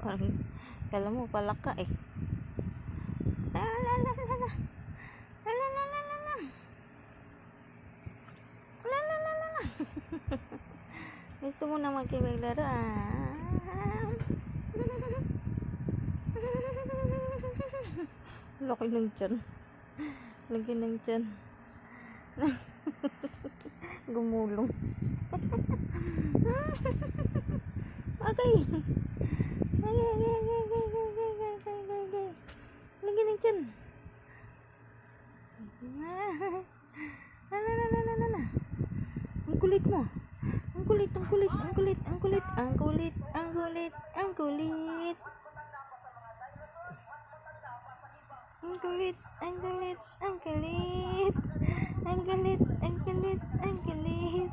Parang, kala mo palaka eh. La la la la la. La la la la la la. La la la la la. Gusto mo naman kayo maglaro Laki ng tiyan. Laki ng tiyan. Gumulong. Okay. Lagi ng tiyan. Ang kulit mo. Ang kulit. Ang kulit. Ang kulit. Ang kulit. Ang kulit. Ang kulit. Ang kulit. Ang kulit. Ang kulit. Ang kulit. Ang kulit. Ang kulit. Ang kulit.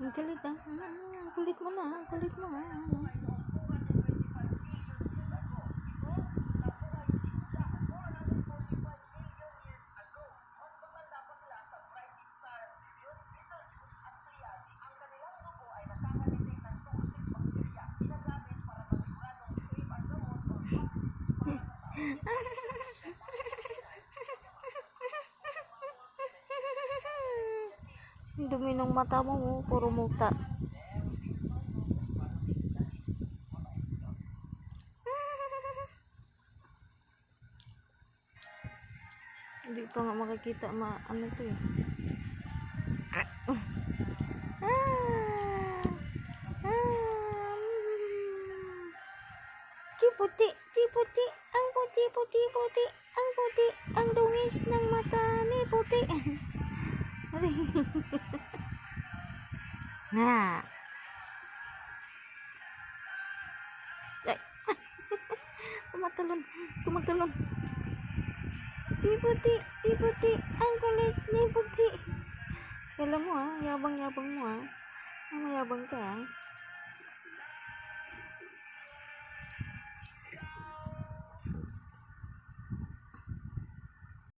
Ang kulit ang kulit mo na, ang kulit mo Ang dumi ng mata mo, puro muta. Hindi pa nga makikita ano to eh. Puti, puti, ang puti, puti, puti, ang puti, ang dungis ng mata ni puti. Nah. Ay. Tumatalon. Puti, puti, ang kulit ni puti. Alam mo yabang-yabang mo Mayabang ka